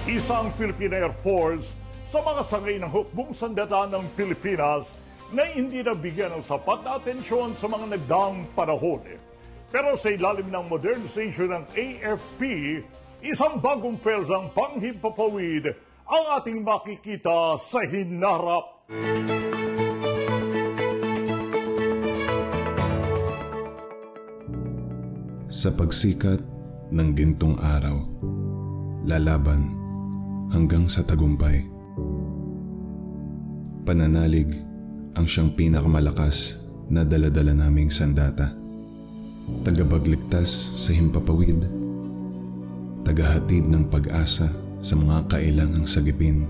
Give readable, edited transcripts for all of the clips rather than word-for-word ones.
Isang Philippine Air Force sa mga sangay ng hukbong sandata ng Pilipinas na hindi nabigyan ng sapat na atensyon sa mga nagdaang panahon. Pero sa ilalim ng modernization ng AFP, isang bagong pwersang panghimpapawid ang ating makikita sa hinarap. Sa pagsikat ng gintong araw, lalaban hanggang sa tagumpay. Pananalig ang siyang pinakamalakas na daladala naming sandata. Tagapagligtas sa himpapawid, tagahatid ng pag-asa sa mga kailangang sagipin.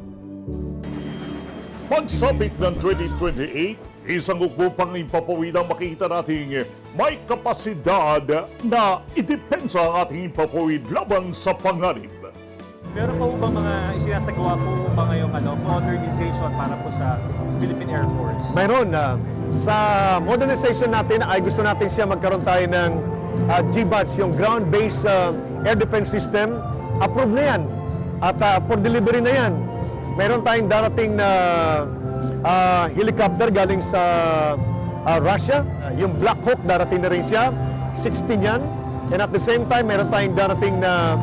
Pagsapit ng 2028, isang hukbong himpapawid ang makikita nating may kapasidad na idepensa ang ating himpapawid laban sa panganib. Meron pa po bang mga isinasagawa po ba ngayong modernization para po sa Philippine Air Force? Mayroon. Sa modernization natin ay gusto natin siya magkaroon tayo ng GBATS, yung Ground-Based Air Defense System. Approve na yan. At for delivery na yan. Mayroon tayong darating na helicopter galing sa Russia. Yung Black Hawk, darating na rin siya. 16 yan. And at the same time, meron tayong darating na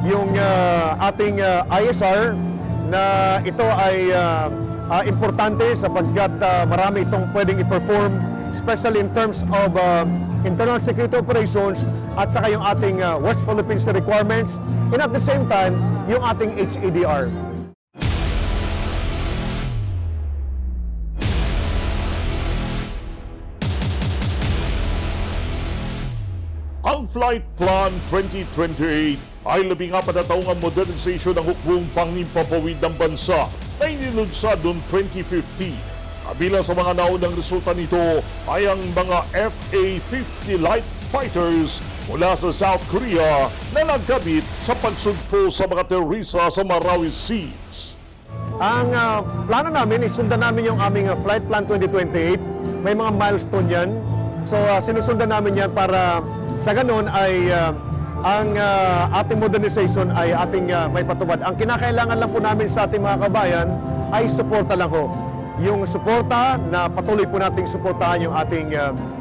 yung ating ISR na ito ay importante sapagkat marami itong pwedeng i-perform, especially in terms of internal security operations at saka yung ating West Philippines requirements, and at the same time, yung ating HADR. Ang Flight Plan 2028 ay 14 na taong ang modernisasyon ng hukbong panghimpapawid ng bansa na inilunsad noong 2015. Kabilang sa mga naunang resulta nito ay ang mga FA-50 light fighters mula sa South Korea na nagkabit sa pagsugpo sa mga terorista sa Marawi Seas. Ang plano namin is sundan namin yung aming Flight Plan 2028. May mga milestone yan. So sinusundan namin yan para sa ganun ay ang ating modernization ay ating may patupad. Ang kinakailangan lang po namin sa ating mga kabayan ay suporta lang ho. Yung suporta na patuloy po nating suportahan yung ating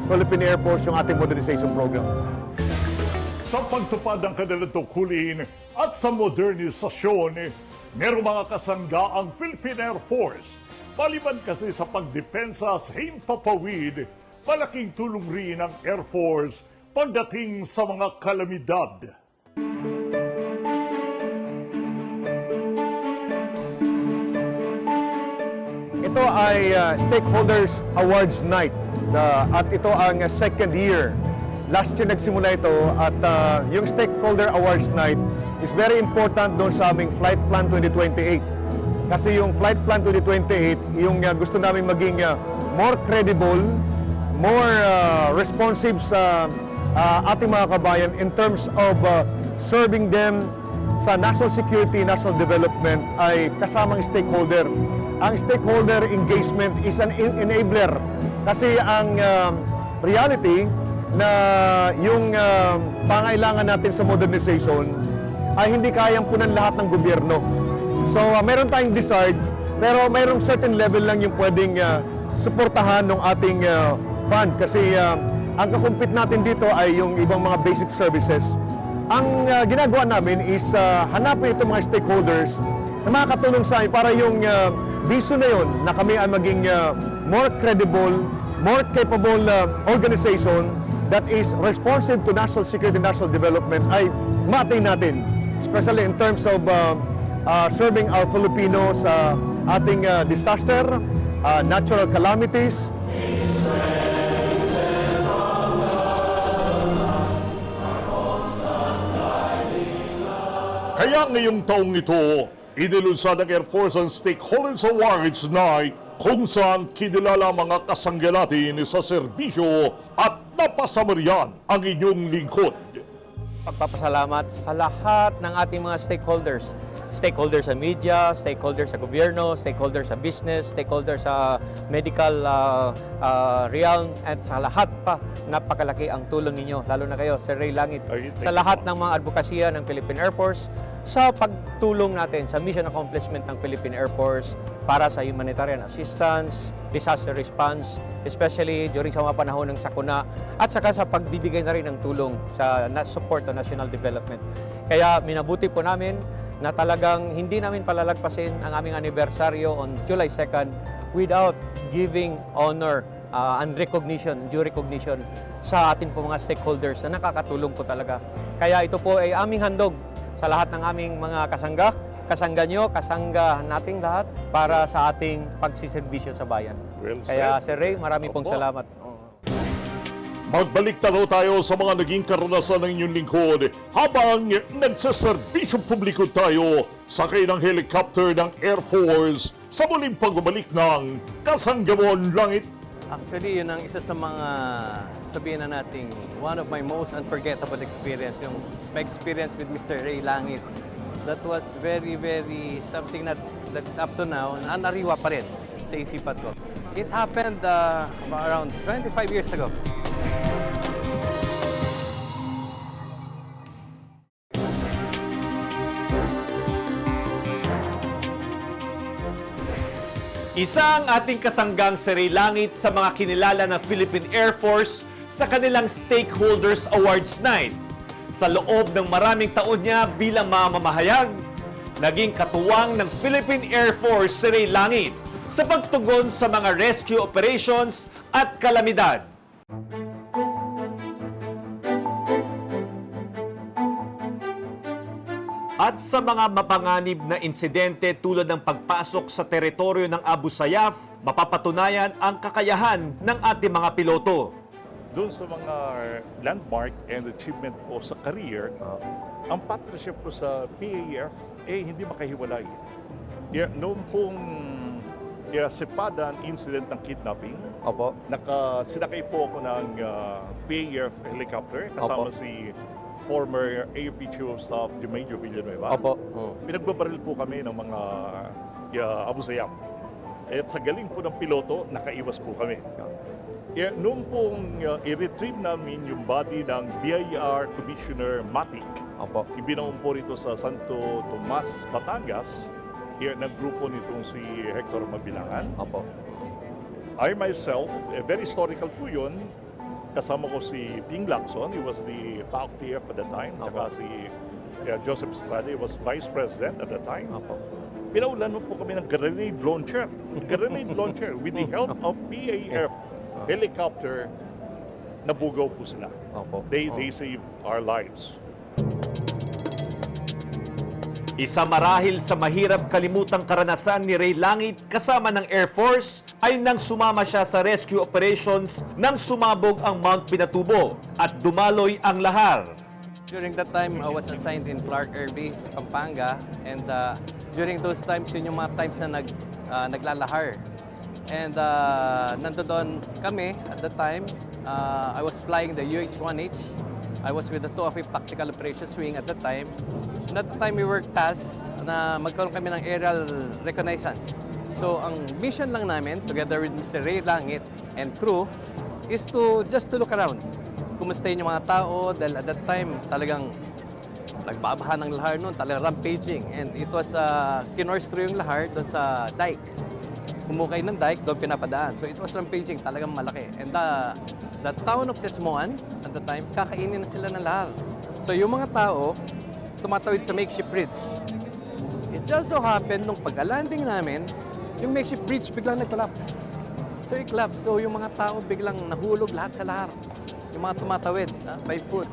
Philippine Air Force, yung ating modernization program. Sa pagtupad ng kanilang tungkulin at sa modernisasyon, merong mga kasangga ang Philippine Air Force. Maliban kasi sa pagdepensa sa himpapawid, malaking tulong rin ang Air Force pagdating sa mga kalamidad. Ito ay Stakeholders Awards Night at ito ang second year. Last year nagsimula ito at yung Stakeholder Awards Night is very important doon sa aming Flight Plan 2028. Kasi yung Flight Plan 2028, yung gusto namin maging more credible, more responsive sa ating mga kabayan in terms of serving them sa national security, national development ay kasamang stakeholder. Ang stakeholder engagement is an enabler kasi ang reality na yung pangailangan natin sa modernization ay hindi kayang punan lahat ng gobyerno. So meron tayong desired pero mayroong certain level lang yung pwedeng suportahan ng ating fund kasi ang kakumpit natin dito ay yung ibang mga basic services. Ang ginagawa namin is hanapin itong mga stakeholders na makakatulong sa amin para yung vision na yun na kami ay maging more credible, more capable organization that is responsive to national security and national development ay ma-attain natin. Especially in terms of serving our Filipinos sa ating disaster, natural calamities. Kaya ngayong taong ito, inilunsad ng Air Force ang Stakeholders Awards Night kung saan kinilala mga kasangga natin sa serbisyo at napasamaryan ang inyong lingkod. Pagpapasalamat sa lahat ng ating mga stakeholders. Stakeholders sa media, stakeholders sa gobyerno, stakeholders sa business, stakeholders sa medical realm, at sa lahat pa. Napakalaki ang tulong ninyo, lalo na kayo, Sir Ray Langit. Sa lahat ng mga advokasya ng Philippine Air Force, sa pagtulong natin sa mission accomplishment ng Philippine Air Force para sa humanitarian assistance, disaster response, especially during sa mga panahon ng sakuna, at saka sa pagbibigay na rin ng tulong sa support to national development. Kaya minabuti po namin na talagang hindi namin palalagpasin ang aming anibersaryo on July 2nd without giving honor and recognition, due recognition sa ating po mga stakeholders na nakakatulong po talaga. Kaya ito po ay aming handog sa lahat ng aming mga kasangga nyo, kasangga nating lahat para sa ating pagsiservisyo sa bayan. Well Kaya said. Sir Ray, marami pong Opo. salamat. Magbalik tanaw tayo sa mga naging karanasan ng inyong lingkod habang nagsaserbisyo publiko tayo sakay ng helicopter ng Air Force sa muling pagbabalik ng Kasanggamon Langit. Actually, yun ang isa sa mga sabihin na nating one of my most unforgettable experience, yung my experience with Mr. Ray Langit. That was very, very something that's up to now, nanariwa pa rin sa isipan ko. It happened around 25 years ago. Isa ang ating kasanggang si Ray Langit sa mga kinilala ng Philippine Air Force sa kanilang Stakeholders Awards Night. Sa loob ng maraming taon niya bilang mamamahayag, naging katuwang ng Philippine Air Force si Ray Langit sa pagtugon sa mga rescue operations at kalamidad. At sa mga mapanganib na insidente tulad ng pagpasok sa teritoryo ng Abu Sayyaf, mapapatunayan ang kakayahan ng ating mga piloto. Doon sa mga landmark and achievement po sa career, ang partnership ko sa PAF hindi makahiwalay. Noong pong Sepadan incident ng kidnapping, Opo. sinakay po ako ng PAF helicopter kasama Opo. si former AFP Chief of Staff Jermaine Villanueva. Opo. Pinagbabaril po kami ng mga Abu Sayyaf. At sa galing po ng piloto, nakaiwas po kami. Noong pong i-retrieve namin yung body ng BIR Commissioner Matic, Opo. ibinaon po rito sa Santo Tomas, Batangas, ng grupo nitong si Hector Mabilangan. Opo. I myself, very historical po yun, kasama ko si Ping Lacson, he was the PAOK-TF at the time, tsaka si Joseph Estrada, he was Vice President at the time. Opo. Pinaulan mo po kami ng grenade launcher. Grenade launcher with the help of PAF helicopter, nabugaw po sila. Opo. They saved our lives. Isa marahil sa mahirap kalimutang karanasan ni Ray Langit kasama ng Air Force ay nang sumama siya sa rescue operations nang sumabog ang Mount Pinatubo at dumaloy ang lahar. During that time, I was assigned in Clark Air Base, Pampanga, and during those times, yun yung mga times na naglalahar. And nandoon kami at the time. I was flying the UH-1H. I was with the 205 Tactical Operations Wing at the time. And at the time, we were tasked na magkaroon kami ng aerial reconnaissance. So, ang mission lang namin, together with Mr. Ray Langit and crew, is just to look around. Kumustahin yung mga tao, dahil at that time, talagang nagbabaha ng lahar noon, talagang rampaging. And it was kinorstro yung lahar doon sa dike. Humukay ng dike, doon pinapadaan. So it was rampaging, talagang malaki. And the town of Sesmoan, at the time, kakainin na sila ng lahar. So yung mga tao, tumatawid sa makeshift bridge. It just so happened, nung pagka-landing namin, yung makeshift bridge biglang nag-collapse. So it collapsed. So yung mga tao biglang nahulog lahat sa lahar. Yung mga tumatawid by foot.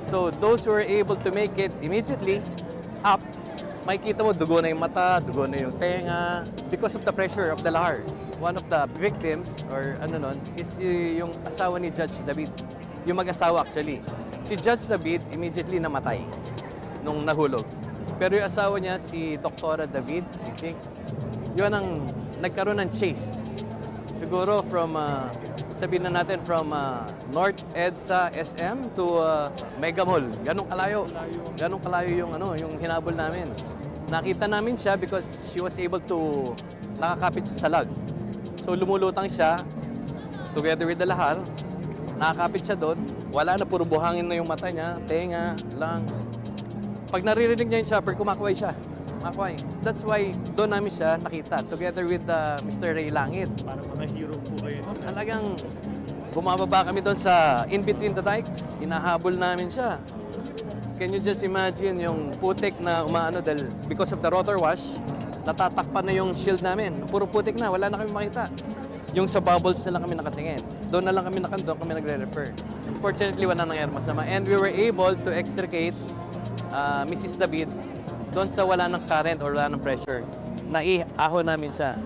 So those who were able to make it immediately up, makikita mo dugo na yung mata, dugo na yung tenga because of the pressure of the lahar. One of the victims, or ano nun, is yung asawa ni Judge David. Yung mag-asawa actually. Si Judge David immediately namatay nung nahulog. Pero yung asawa niya, si Dr. David, I think, yun ang nagkaroon ng chase. Siguro from, sabihin na natin, from North EDSA SM to Mega Mall. Ganong kalayo yung hinabol namin. Nakita namin siya because she was able to nakakapit sa lag. So lumulutang siya together with the lahar. Nakakapit siya doon. Wala na, puro buhangin na yung mata niya, tenga, lungs. Pag naririnig niya yung chopper, kumakaway siya. Kumakaway. That's why doon namin siya nakita together with Mr. Ray Langit. Parang mga hero po kayo. Talagang bumababa kami doon sa in between the dikes. Hinahabol namin siya. Can you just imagine yung putik na umaano dahil because of the rotor wash, natatakpan na yung shield namin. Puro putik na, wala na kami makita. Yung sa bubbles na lang kami nakatingin. Doon na lang kami doon kami nagre-refer. Fortunately, wala nangyari masama. And we were able to extricate Mrs. David doon sa wala ng current or wala ng pressure. Naiaho namin siya.